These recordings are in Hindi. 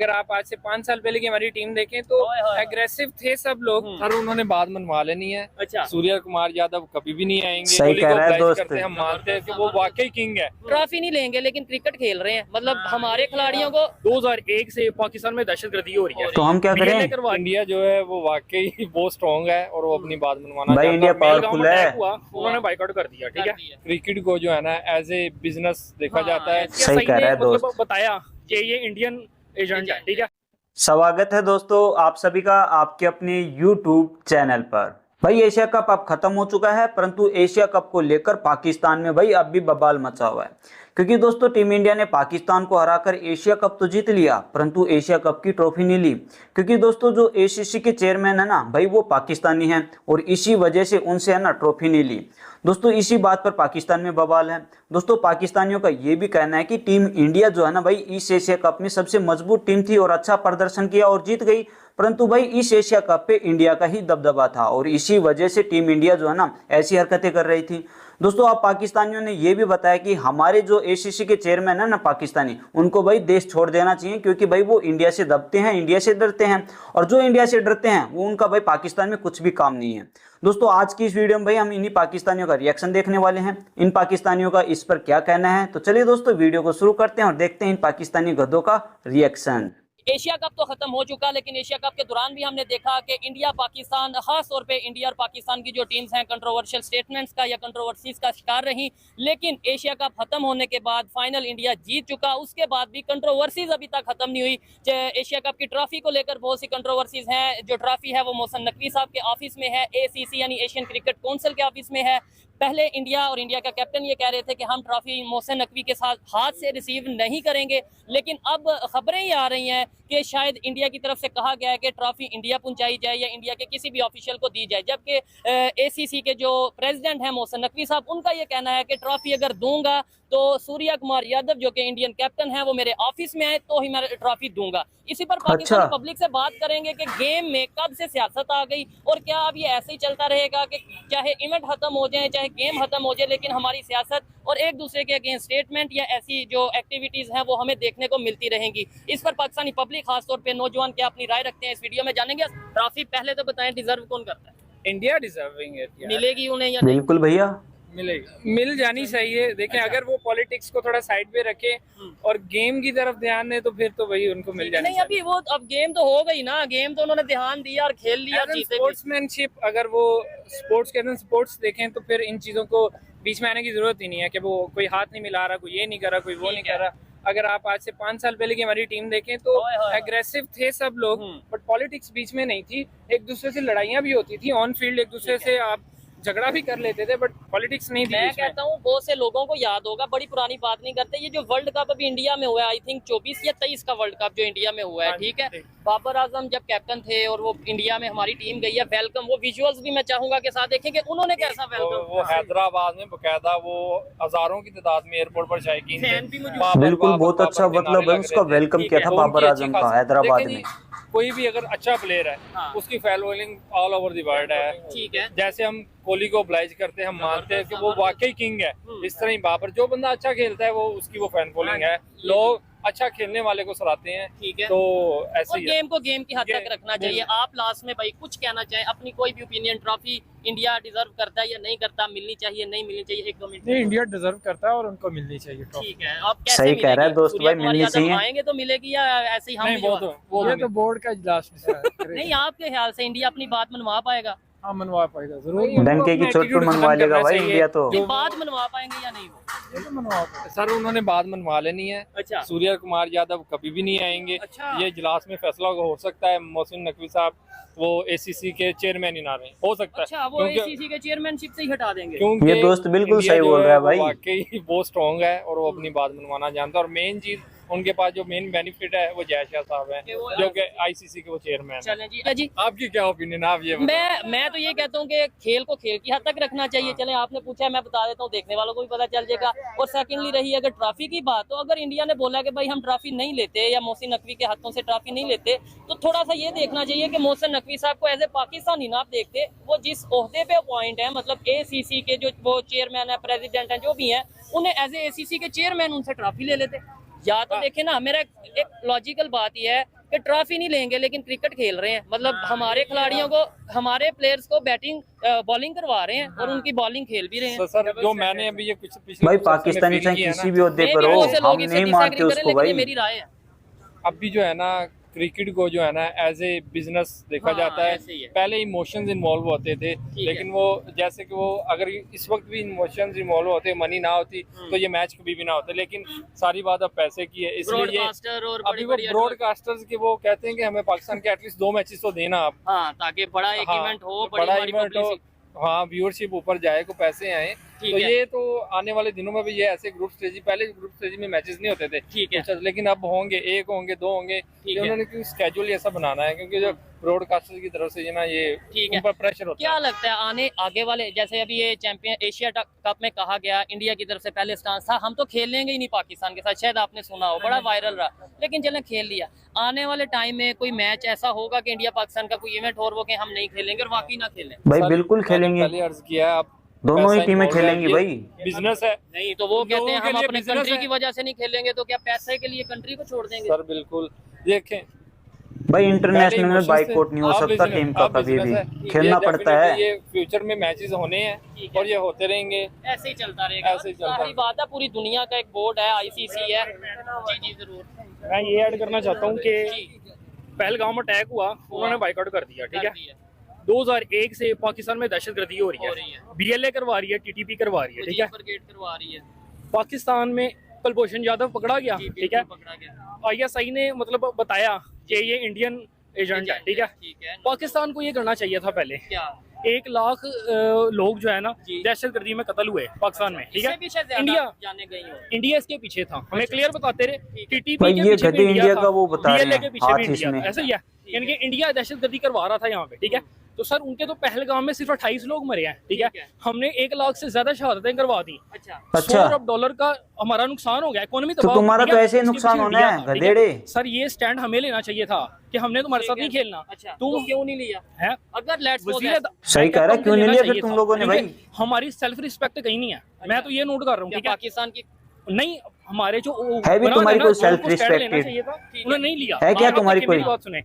अगर आप आज से 5 साल पहले की हमारी टीम देखें तो एग्रेसिव थे सब लोग, और उन्होंने बात मनवा लेनी है। अच्छा, सूर्य कुमार यादव कभी भी नहीं आएंगे। सही कह रहा है दोस्त। करते हम मानते हैं कि वो वाकई किंग है। ट्रॉफी नहीं लेंगे लेकिन क्रिकेट खेल रहे हैं, मतलब हमारे खिलाड़ियों को 2001 से पाकिस्तान में दहशतगर्दी हो रही है। तो हम क्या करें? इंडिया जो है वो वाकई बहुत स्ट्रॉन्ग है और वो अपनी बात मनवाना भाई इंडिया पावरफुल है। उन्होंने बाइकआउट कर दिया, ठीक है। क्रिकेट को जो है ना एज ए बिजनेस देखा जाता है। सही कह रहा है दोस्त। बताया कि ये इंडियन एजेंट है, ठीक है। स्वागत है दोस्तों आप सभी का आपके अपने YouTube चैनल पर। भाई एशिया कप अब खत्म हो चुका है, परंतु एशिया कप को लेकर पाकिस्तान में भाई अब भी बवाल मचा हुआ है, क्योंकि दोस्तों टीम इंडिया ने पाकिस्तान को हराकर एशिया कप तो जीत लिया, परंतु एशिया कप की ट्रॉफी नहीं ली, क्योंकि दोस्तों जो ACC के चेयरमैन है ना भाई वो पाकिस्तानी हैं और इसी वजह से उनसे है ना ट्रॉफी नहीं ली। दोस्तों इसी बात पर पाकिस्तान में बवाल है। दोस्तों पाकिस्तानियों का ये भी कहना है कि टीम इंडिया जो है ना भाई इस एशिया कप में सबसे मजबूत टीम थी और अच्छा प्रदर्शन किया और जीत गई, परंतु भाई इस एशिया कप पे इंडिया का ही दबदबा था और इसी वजह से टीम इंडिया जो है ना ऐसी हरकतें कर रही थी। दोस्तों अब पाकिस्तानियों ने यह भी बताया कि हमारे जो ACC के चेयरमैन है ना पाकिस्तानी, उनको भाई देश छोड़ देना चाहिए, क्योंकि भाई वो इंडिया से दबते हैं, इंडिया से डरते हैं, और जो इंडिया से डरते हैं वो उनका भाई पाकिस्तान में कुछ भी काम नहीं है। दोस्तों आज की इस वीडियो में भाई हम इन्हीं पाकिस्तानियों का रिएक्शन देखने वाले हैं, इन पाकिस्तानियों का इस पर क्या कहना है। तो चलिए दोस्तों वीडियो को शुरू करते हैं और देखते हैं इन पाकिस्तानी गधों का रिएक्शन। एशिया कप तो खत्म हो चुका, लेकिन एशिया कप के दौरान भी हमने देखा कि इंडिया पाकिस्तान, खास तौर पे इंडिया और पाकिस्तान की जो टीम्स हैं कंट्रोवर्शियल स्टेटमेंट्स का या कंट्रोवर्सीज का शिकार रही, लेकिन एशिया कप खत्म होने के बाद फाइनल इंडिया जीत चुका, उसके बाद भी कंट्रोवर्सीज अभी तक खत्म नहीं हुई। एशिया कप की ट्रॉफी को लेकर बहुत सी कंट्रोवर्सीज हैं। जो ट्रॉफी है वो मोहसिन नकवी साहब के ऑफिस में है, ACC यानी एशियन क्रिकेट काउंसिल के ऑफिस में है। पहले इंडिया और इंडिया का कैप्टन ये कह रहे थे कि हम ट्रॉफी मोहसिन नकवी के साथ हाथ से रिसीव नहीं करेंगे, लेकिन अब खबरें ही आ रही हैं कि शायद इंडिया की तरफ से कहा गया है कि ट्रॉफी इंडिया पहुंचाई जाए या इंडिया के किसी भी ऑफिशियल को दी जाए, जबकि ACC के जो प्रेसिडेंट हैं मोहसिन नकवी साहब, उनका ये कहना है कि ट्रॉफी अगर दूंगा तो सूर्य कुमार यादव जो कि इंडियन कैप्टन है वो मेरे ऑफिस में आए तो ही मैं ट्रॉफी दूंगा। इसी पर पाकिस्तानी पब्लिक से बात करेंगे कि गेम में कब से सियासत आ गई और क्या अब ये ऐसे ही चलता रहेगा कि चाहे इवेंट खत्म हो जाए, चाहे गेम खत्म हो जाए, लेकिन हमारी सियासत और एक दूसरे के अगेंस्ट स्टेटमेंट या ऐसी जो एक्टिविटीज हैं वो हमें देखने को मिलती रहेंगी। इस पर पाकिस्तानी पब्लिक खासतौर पर नौजवान क्या अपनी राय रखते हैं इस वीडियो में जानेंगे। ट्रॉफी पहले तो बताएं डिजर्व कौन करता है? इंडिया डिजर्विंग है, मिलेगी उन्हें या बिल्कुल भैया मिलेगी, मिल जानी चाहिए। देखें अगर वो पॉलिटिक्स को थोड़ा साइड पे रखे और गेम की तरफ ध्यान दें तो फिर तो वही उनको मिल जानी नहीं। अभी वो अब गेम तो हो गई ना, गेम तो उन्होंने ध्यान दिया और खेल लिया। स्पोर्ट्समैनशिप, अगर वो स्पोर्ट्स के अंदर स्पोर्ट्स देखें तो फिर इन चीजों को बीच में आने की जरूरत ही नहीं है कि वो कोई हाथ नहीं मिला रहा, कोई ये नहीं कर रहा, कोई वो नहीं कर रहा। अगर आप आज से 5 साल पहले की हमारी टीम देखें तो एग्रेसिव थे सब लोग, बट पॉलिटिक्स बीच में नहीं थी। एक दूसरे से लड़ाइयाँ भी होती थी ऑन फील्ड, एक दूसरे से आप झगड़ा भी कर लेते थे, बट पॉलिटिक्स नहीं थी। मैं कहता हूँ बहुत से लोगों को याद होगा, बड़ी पुरानी बात नहीं करते, ये जो वर्ल्ड कप अभी इंडिया में हुआ है, आई थिंक 24 या 23 का वर्ल्ड कप जो इंडिया में हुआ है, ठीक है। बाबर आजम जब कैप्टन थे और वो इंडिया में हमारी टीम गई है, वेलकम, वो विजुअल्स भी मैं चाहूंगा के साथ देखें कि उन्होंने कैसा वेलकम। वो हैदराबाद में बकायदा वो हजारों की तादाद में एयरपोर्ट पर शायकीन थे। बिल्कुल बहुत अच्छा मतलब उसका वेलकम किया था बाबर आजम का हैदराबाद में। कोई भी अगर अच्छा प्लेयर है उसकी following all over the world है, ठीक है। जैसे हम कोहली को ऑब्लाइज करते हैं, हम मानते हैं कि वो वाकई किंग है, इस तरह ही बाबर, जो बंदा अच्छा खेलता है वो उसकी वो फैन फॉलोइंग है, लोग अच्छा खेलने वाले को सराहते हैं, ठीक है। तो ऐसे ही गेम को गेम की हद तक रखना चाहिए। आप लास्ट में भाई कुछ कहना चाहें, अपनी कोई भी ओपिनियन, ट्रॉफी इंडिया डिजर्व करता है या नहीं करता, मिलनी चाहिए नहीं मिलनी चाहिए, 1-2 मिनट। इंडिया डिजर्व करता है और उनको मिलनी चाहिए, ठीक है। आप कैसे सही कह रहा है दोस्त भाई, मिलनी चाहिए। आएंगे तो मिलेगी या ऐसे ही हम? वो तो बोर्ड का इजलास नहीं, आपके ख्याल से इंडिया अपनी बात मनवा पाएगा? हाँ मनवा पाएगा जरूर, डंके की चोट पर मनवा लेगा भाई इंडिया। तो बात मनवा पाएंगे या नहीं? सर उन्होंने बात मनवा लेनी है। अच्छा, सूर्य कुमार यादव कभी भी नहीं आएंगे। अच्छा, ये इजलास में फैसला हो सकता है मोहसिन नकवी साहब वो ACC के चेयरमैन ही ना रहे, हो सकता है। अच्छा, वो ACC के चेयरमैनशिप से ही हटा देंगे? क्योंकि ये दोस्त बिल्कुल सही बोल रहा है भाई, वाकई बहुत स्ट्रॉन्ग है और वो अपनी बात मनवाना जानता है। और मेन चीज उनके पास जो मेन बेनिफिट है वो जय शाह साहब हैं, जो कि ICC के वो चेयरमैन। चलें जी, आपकी क्या ओपिनियन, आप ये मैं तो ये कहता हूँ कि खेल को खेल की हद तक रखना चाहिए। चलें, आपने पूछा है, मैं बता देता हूँ, देखने वालों को भी पता चल जाएगा। और सेकंडली रही अगर ट्रॉफी की बात, तो अगर इंडिया ने बोला कि भाई हम ट्रॉफी नहीं लेते या मोहसिन नकवी के हाथों से ट्रॉफी नहीं लेते, तो थोड़ा सा ये देखना चाहिए कि मोहसिन नकवी साहब को एज ए पाकिस्तानी ना आप देखते, वो जिस ओहदे पे अपॉइंट है, मतलब ACC के जो वो चेयरमैन है, प्रेसिडेंट है, जो भी है, उन्हें एज ए ACC के चेयरमैन उनसे ट्रॉफी ले लेते। या तो देखे ना, मेरा एक लॉजिकल बात यह है कि ट्रॉफी नहीं लेंगे लेकिन क्रिकेट खेल रहे हैं, मतलब हमारे खिलाड़ियों को, हमारे प्लेयर्स को बैटिंग बॉलिंग करवा रहे हैं और उनकी बॉलिंग खेल भी रहे हैं। सर जो मैंने अभी ये कुछ पिछले भाई कुछ हफ्ते में पाकिस्तानी feel चाहे किया किसी ना, भी ओहदे मैं पर भी हो, बहुत से हम लोग इससे नहीं disagree मानते करें, उसको लेकिन ये भाई। मेरी राय है। अभी जो है ना क्रिकेट को जो है ना एज ए बिजनेस देखा हाँ, जाता है। ऐसे ही है। पहले इमोशंस इन्वॉल्व होते थे, लेकिन वो जैसे कि वो अगर इस वक्त भी इमोशंस इन्वॉल्व होते, मनी ना होती तो ये मैच कभी भी ना होते। लेकिन सारी बात अब पैसे की है, इसलिए ये ब्रॉडकास्टर और अभी वो ब्रॉडकास्टर्स के वो कहते हैं कि हमें पाकिस्तान के एटलीस्ट 2 मैचेस तो देना आप। हाँ, ताकि बड़ा एक हाँ, इवेंट हो, बड़ा हमारी इवेंट हो, publicity। हाँ व्यूअरशिप ऊपर जाए, को पैसे आए। ठीक तो है। ये तो आने वाले दिनों में भी ये ऐसे ग्रुप स्टेज, पहले ग्रुप स्टेज में मैचेस नहीं होते थे, ठीक है। तो लेकिन अब होंगे, 1 होंगे, 2 होंगे। ठीक ये है। उन्होंने क्यों स्केड्यूल ऐसा बनाना है, क्योंकि जो ब्रॉडकास्टर की तरफ से ये ना ये ठीक है। ऊपर प्रेशर होता क्या है। लगता है आगे वाले, जैसे अभी ये चैंपियन एशिया कप में कहा गया, इंडिया की तरफ से पहले स्टांस था हम तो खेल लेंगे ही नहीं पाकिस्तान के साथ, शायद आपने सुना हो, बड़ा वायरल रहा, लेकिन चलें खेल लिया। आने वाले टाइम में कोई मैच ऐसा होगा कि इंडिया पाकिस्तान का कोई इवेंट और वो कि हम नहीं खेलेंगे और वाकई ना खेलें? भाई सर, बिल्कुल मैंने खेलेंगे, पहले अर्ज किया है, आप दोनों ही पैसा टीमें involved है, खेलेंगी ये भाई। बिजनेस है। नहीं तो वो कहते हैं लोगों के हम लिए अपने business कंट्री है। की वजह से नहीं खेलेंगे, तो क्या पैसे के लिए कंट्री को छोड़ देंगे? सर बिल्कुल, देखें भाई इंटरनेशनल में emotions बाइकआउट नहीं हो आप सकता business- टीम का, आप कभी business भी है। खेलना ये पड़ता definitely है। ये फ्यूचर में मैचेस होने हैं ठीक है। और ये होते रहेंगे। ऐसे ही चलता रहेगा, ऐसे ही चलता सारी बात है। पूरी दुनिया का एक बोर्ड है, आईसीसी है। जी जी जरूर। मैं ये ऐड करना चाहता हूँ कि पहलगाम अटैक हुआ, उन्होंने बाइकआउट कर दिया, ठीक है। 2001 से पाकिस्तान में दहशतगर्दी हो रही है, बीएलए करवा रही है, टीटीपी करवा रही है, ठीक है। ब्रिगेड करवा रही है। पाकिस्तान में कुलभूषण यादव पकड़ा गया, जी, ठीक है। बिल्कुल पकड़ा गया। आईएसआई ने मतलब बताया कि ये इंडियन एजेंट है, ठीक है। ठीक है। पाकिस्तान को ये करना चाहिए था पहले। क्या 1 लाख लोग जो है ना जी। दहशतगर्दी में कत्ल हुए पाकिस्तान में, ठीक इससे है। भी शायद ज्यादा इंडिया जाने गई हो। इंडिया इसके पीछे था, हमें क्लियर बताते रहे। टीटीपी भाई के ये पीछे भी गधे इंडिया था, का वो बता रहे BLA हैं, के पीछे भी हाथ इंडिया इसमें। था, ऐसा ही है। यानी कि इंडिया दहशतगर्दी करवा रहा था यहाँ पे, ठीक है। तो सर उनके तो पहलगाम में सिर्फ 28 लोग मरे हैं, ठीक ठीक है। है। हमने 1 लाख से ज्यादा शहादतें करवा दी। अच्छा। अच्छा। $100 अरब का हमारा नुकसान हो गया, इकोनॉमी तो तुम्हारा तो ऐसे ही नुकसान होना है, गधेड़े। सर ये स्टैंड हमें लेना चाहिए था कि हमने तुम्हारे साथ नहीं खेलना। अच्छा, तुम तो क्यों नहीं लिया? है अगर लेट्स सही कह रहा है, क्यों नहीं लिया फिर तुम लोगों ने भाई? हमारी सेल्फ रिस्पेक्ट कहीं नहीं है, मैं तो ये नोट कर रहा हूँ, ठीक है। पाकिस्तान की नहीं हमारे जो है भी बना तुम्हारी ना, कोई उनको self stand respect लेना की? चाहिए था, उन्होंने नहीं लिया। है क्या आप तुम्हारी देखिए, मेरी कोई? बात सुने,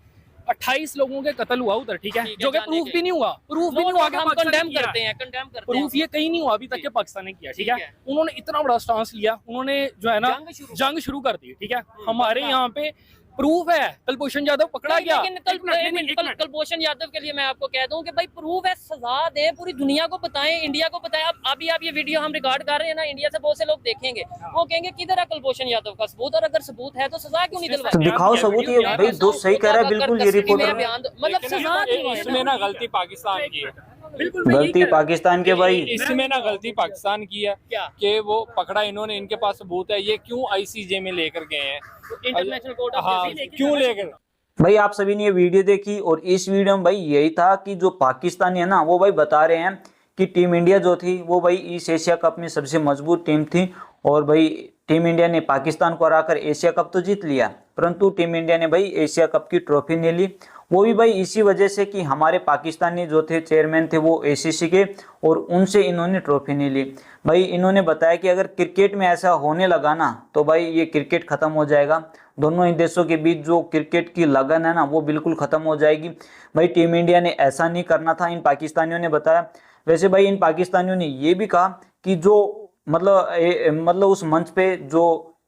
28 लोगों के कत्ल हुआ उधर, ठीक है, ठीक है, जो कि जाने प्रूफ के। भी नहीं हुआ, प्रूफ भी नहीं हुआ कि हम पाकिस्तान ने कंडेम किया। करते हैं, कंडेम करते हैं। प्रूफ ये कहीं नहीं हुआ अभी तक कि पाकिस्तान ने किया, ठीक है। उन्होंने इतना बड़ा स्टांस लिया, उन्होंने जो है ना जंग शुरू कर दी, ठीक है। हमारे यहाँ पे प्रूफ है, कुलभूषण यादव पकड़ा गया। लेकिन कुलभूषण यादव के लिए मैं आपको कह दूं कि भाई प्रूफ है, सजा दे, पूरी दुनिया को बताएं, इंडिया को बताएं। अब अभी आप ये वीडियो हम रिकॉर्ड कर रहे हैं ना, इंडिया से बहुत से लोग देखेंगे, वो कहेंगे किधर है कुलभूषण यादव का सबूत, और अगर सबूत है तो सजा क्यों नहीं तो दिलवाई? दिखाओ सबूत। ये भाई दोस्त सही कह रहा है बिल्कुल, ये रिपोर्टर मतलब सजा दिलवाई इसमें ना गलती पाकिस्तान की है, गलती पाकिस्तान के भाई। इसमें ना गलती पाकिस्तान की है क्या? कि वो पकड़ा इन्होंने, इनके पास सबूत है, ये क्यों आईसीजे में लेकर गए हैं, इंटरनेशनल कोर्ट ऑफ हाँ जस्टिस क्यों लेकर। भाई आप सभी ने ये वीडियो देखी और इस वीडियो में भाई यही था कि जो पाकिस्तानी है ना वो भाई बता रहे हैं कि टीम इंडिया जो थी वो भाई इस एशिया कप में सबसे मजबूत टीम थी, और भाई टीम इंडिया ने पाकिस्तान को हराकर एशिया कप तो जीत लिया, परंतु टीम इंडिया ने भाई एशिया कप की ट्रॉफी नहीं ली। वो भी भाई इसी वजह से कि हमारे पाकिस्तानी जो थे चेयरमैन थे वो एसीसी के, और उनसे इन्होंने ट्रॉफी नहीं ली। भाई इन्होंने बताया कि अगर क्रिकेट में ऐसा होने लगा ना तो भाई ये क्रिकेट खत्म हो जाएगा, दोनों ही देशों के बीच जो क्रिकेट की लगन है ना वो बिल्कुल खत्म हो जाएगी। भाई टीम इंडिया ने ऐसा नहीं करना था, इन पाकिस्तानियों ने बताया। वैसे भाई इन पाकिस्तानियों ने ये भी कहा कि जो मतलब उस मंच पे जो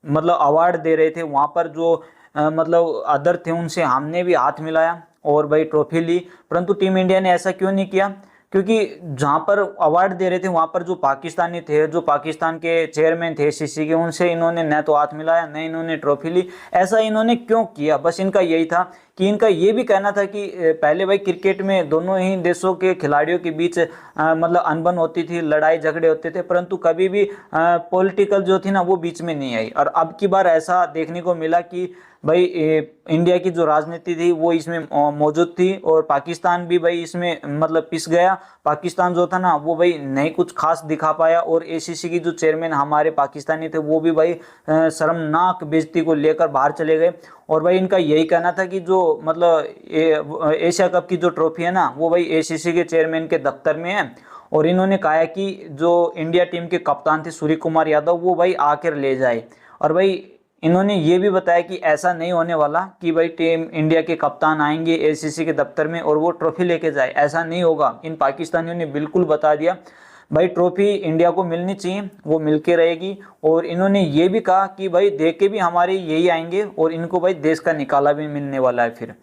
मतलब अवार्ड दे रहे थे वहाँ पर जो मतलब अदर थे उनसे हमने भी हाथ मिलाया और भाई ट्रॉफी ली, परंतु टीम इंडिया ने ऐसा क्यों नहीं किया? क्योंकि जहाँ पर अवार्ड दे रहे थे वहाँ पर जो पाकिस्तानी थे, जो पाकिस्तान के चेयरमैन थे सीसी के, उनसे इन्होंने न तो हाथ मिलाया न इन्होंने ट्रॉफी ली। ऐसा इन्होंने क्यों किया? बस इनका यही था कि इनका ये भी कहना था कि पहले भाई क्रिकेट में दोनों ही देशों के खिलाड़ियों के बीच मतलब अनबन होती थी, लड़ाई झगड़े होते थे, परंतु कभी भी पॉलिटिकल जो थी ना वो बीच में नहीं आई। और अब की बार ऐसा देखने को मिला कि भाई इंडिया की जो राजनीति थी वो इसमें मौजूद थी और पाकिस्तान भी भाई इसमें मतलब पिस गया। पाकिस्तान जो था ना वो भाई नहीं कुछ खास दिखा पाया, और एसीसी की जो चेयरमैन हमारे पाकिस्तानी थे वो भी भाई शर्मनाक बेइज्जती को लेकर बाहर चले गए। और भाई इनका यही कहना था कि जो मतलब एशिया कप की जो ट्रॉफी है ना वो भाई एसीसी के चेयरमैन के दफ्तर में है, और इन्होंने कहा कि जो इंडिया टीम के कप्तान थे सूर्य कुमार यादव वो भाई आकर ले जाए। और भाई इन्होंने ये भी बताया कि ऐसा नहीं होने वाला कि भाई टीम इंडिया के कप्तान आएंगे एसीसी के दफ्तर में और वो ट्रॉफी लेके जाए, ऐसा नहीं होगा। इन पाकिस्तानियों ने बिल्कुल बता दिया भाई ट्रॉफी इंडिया को मिलनी चाहिए, वो मिलके रहेगी। और इन्होंने ये भी कहा कि भाई देख के भी हमारे यही आएंगे और इनको भाई देश का निकाला भी मिलने वाला है फिर।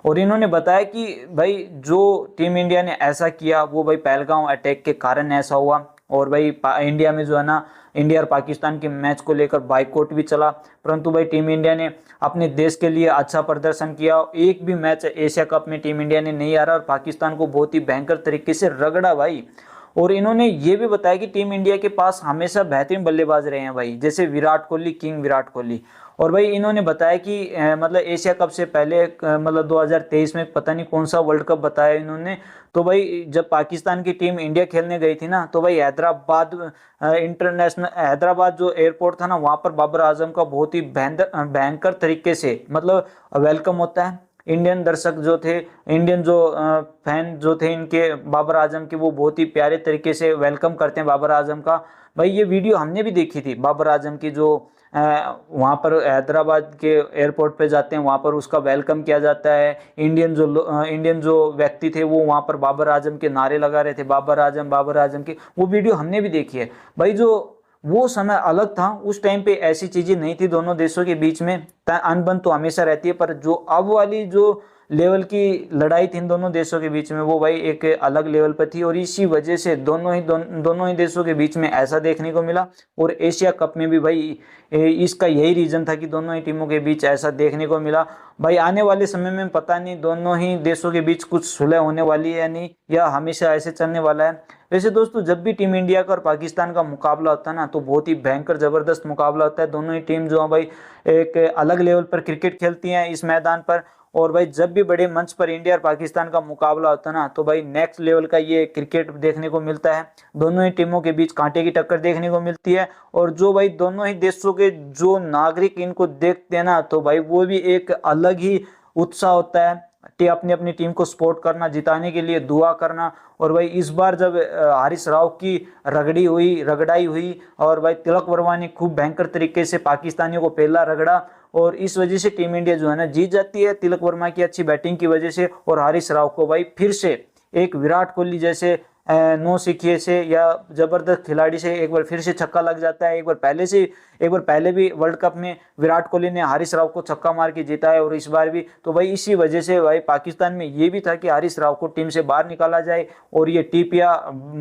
और इन्होंने बताया कि भाई जो टीम इंडिया ने ऐसा किया वो भाई पहलगांव अटैक के कारण ऐसा हुआ। और भाई इंडिया में जो है ना, इंडिया और पाकिस्तान के मैच को लेकर बाइकआउट भी चला, परंतु भाई टीम इंडिया ने अपने देश के लिए अच्छा प्रदर्शन किया। एक भी मैच एशिया कप में टीम इंडिया ने नहीं हारा और पाकिस्तान को बहुत ही भयंकर तरीके से रगड़ा भाई। और इन्होंने ये भी बताया कि टीम इंडिया के पास हमेशा बेहतरीन बल्लेबाज रहे हैं भाई, जैसे विराट कोहली, किंग विराट कोहली। और भाई इन्होंने बताया कि मतलब एशिया कप से पहले मतलब 2023 में पता नहीं कौन सा वर्ल्ड कप बताया इन्होंने, तो भाई जब पाकिस्तान की टीम इंडिया खेलने गई थी ना, तो भाई हैदराबाद इंटरनेशनल हैदराबाद जो एयरपोर्ट था ना, वहाँ पर बाबर आजम का बहुत ही भयंकर तरीके से मतलब वेलकम होता है। इंडियन दर्शक जो थे, इंडियन जो फैन जो थे इनके बाबर आजम के, वो बहुत ही प्यारे तरीके से वेलकम करते हैं बाबर आजम का। भाई ये वीडियो हमने भी देखी थी बाबर आजम की, जो वहाँ पर हैदराबाद के एयरपोर्ट पे जाते हैं, वहाँ पर उसका वेलकम किया जाता है। इंडियन जो व्यक्ति थे वो वहाँ पर बाबर आजम के नारे लगा रहे थे, बाबर आजम के, वो वीडियो हमने भी देखी है भाई। जो वो समय अलग था, उस टाइम पे ऐसी चीजें नहीं थी दोनों देशों के बीच में। अनबन तो हमेशा रहती है, पर जो अब वाली जो लेवल की लड़ाई थी इन दोनों देशों के बीच में, वो भाई एक अलग लेवल पर थी। और इसी वजह से दोनों ही देशों के बीच में ऐसा देखने को मिला। और एशिया कप में भी भाई इसका यही रीजन था कि दोनों ही टीमों के बीच ऐसा देखने को मिला। भाई आने वाले समय में पता नहीं दोनों ही देशों के बीच कुछ सुलह होने वाली है या नहीं, या हमेशा ऐसे चलने वाला है। वैसे दोस्तों, जब भी टीम इंडिया का और पाकिस्तान का मुकाबला होता है ना, तो बहुत ही भयंकर जबरदस्त मुकाबला होता है। दोनों ही टीम जो है भाई एक अलग लेवल पर क्रिकेट खेलती हैं इस मैदान पर। और भाई जब भी बड़े मंच पर इंडिया और पाकिस्तान का मुकाबला होता है ना, तो भाई नेक्स्ट लेवल का ये क्रिकेट देखने को मिलता है। दोनों ही टीमों के बीच कांटे की टक्कर देखने को मिलती है। और जो भाई दोनों ही देशों के जो नागरिक इनको देखते हैं ना, तो भाई वो भी एक अलग ही उत्साह होता है अपनी अपनी टीम को सपोर्ट करना, जिताने के लिए दुआ करना। और भाई इस बार जब हारिस राव की रगड़ाई हुई और भाई तिलक वर्मा ने खूब भयंकर तरीके से पाकिस्तानियों को पहला रगड़ा, और इस वजह से टीम इंडिया जो है ना जीत जाती है, तिलक वर्मा की अच्छी बैटिंग की वजह से। और हारिस राव को भाई फिर से एक विराट कोहली जैसे नौसिखिए से या जबरदस्त खिलाड़ी से एक बार फिर से छक्का लग जाता है। एक बार पहले भी वर्ल्ड कप में विराट कोहली ने हारिस राव को छक्का मार के जीता है, और इस बार भी। तो भाई इसी वजह से भाई पाकिस्तान में ये भी था कि हारिस राव को टीम से बाहर निकाला जाए। और ये टीपिया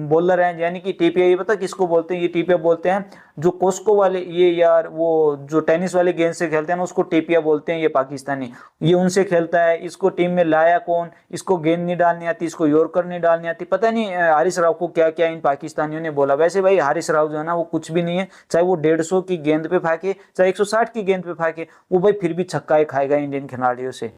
बॉलर हैं, यानी कि टीपिया ये पता किसको बोलते हैं? ये टीपिया बोलते हैं जो कोस्को वाले, ये यार वो जो टेनिस वाले गेंद से खेलते हैं ना, उसको टीपिया बोलते हैं ये पाकिस्तानी। ये उनसे खेलता है। इसको टीम में लाया कौन? इसको गेंद नहीं डालनी आती, इसको यॉर्कर नहीं डालनी आती, पता नहीं हारिस राव को क्या क्या इन पाकिस्तानियों ने बोला। वैसे भाई हारिस राव जो है ना, वो कुछ भी नहीं है। चाहे वो 150 की गेंद पे फेंके, चाहे 160 की गेंद पे फेंके, वो भाई फिर भी छक्का खाएगा इंडियन खिलाड़ियों से।